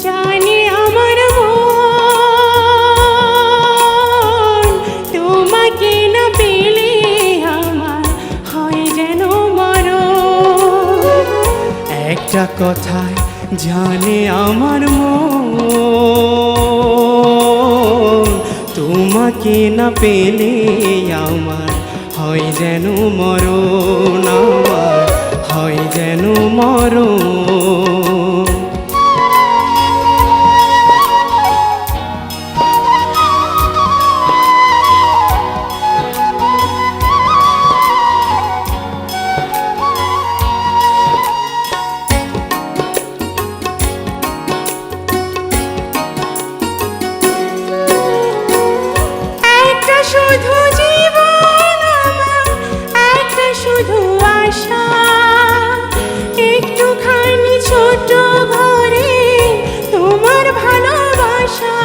জানে আমার মন, তোমাকে না পেলে আমার হয় যেন মরণ। একটা কথায় জানে আমার মন, তোমাকে না পেলে আমার হয় যেন মরণ, আমার হয় যেন মরণ। একটা শুধু জীবন আমার, একটা শুধু আশা, একটুখানি ছোট ঘরে তোমার ভালোবাসা।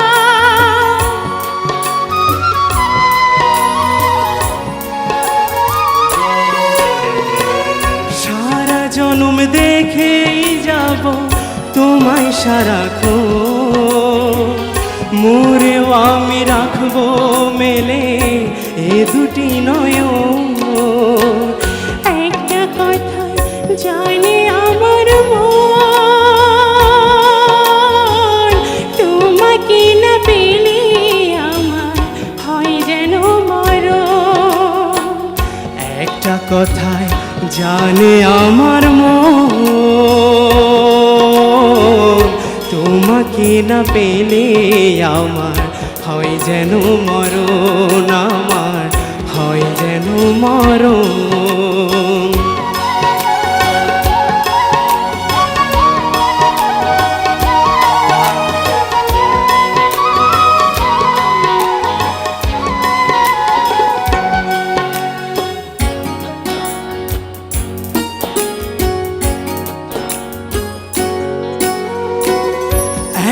সারা জনম দেখেই যাব তোমায় সারাক্ষণ, মোরেও আমি রাখবো মেলে এ দুটি নয়ন। একটা কথা জানে আমার মন, তোমাকে না পেলে আমার হয় যেন মরণ। একটা কথায় জানে আমার মন, তোমাকে না পেলে আমার হয় যেন মরণ, আমার হয় যেন মরণ।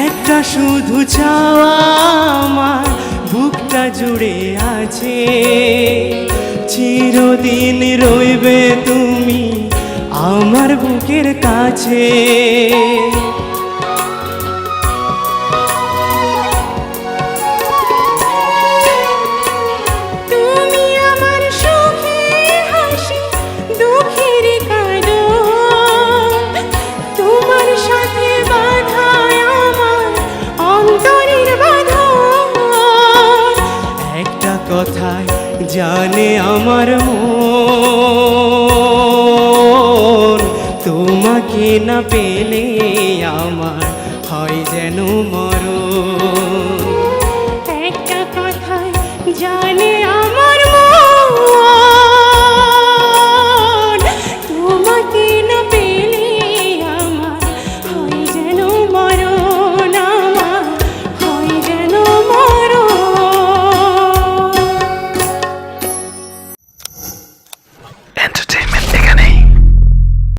একটা শুধু চাওয়া আমার বুকটা জুড়ে আছে, চিরদিন রইবে তুমি আমার বুকের কাছে। তুমি আমার সুখের হাসি, দুঃখের কারণ, তোমার সাথে বাঁধা আমার অন্তরের বাঁধন। একটা কথায় জানে আমার মন, তোমাকে না পেলে আমার হয় যেন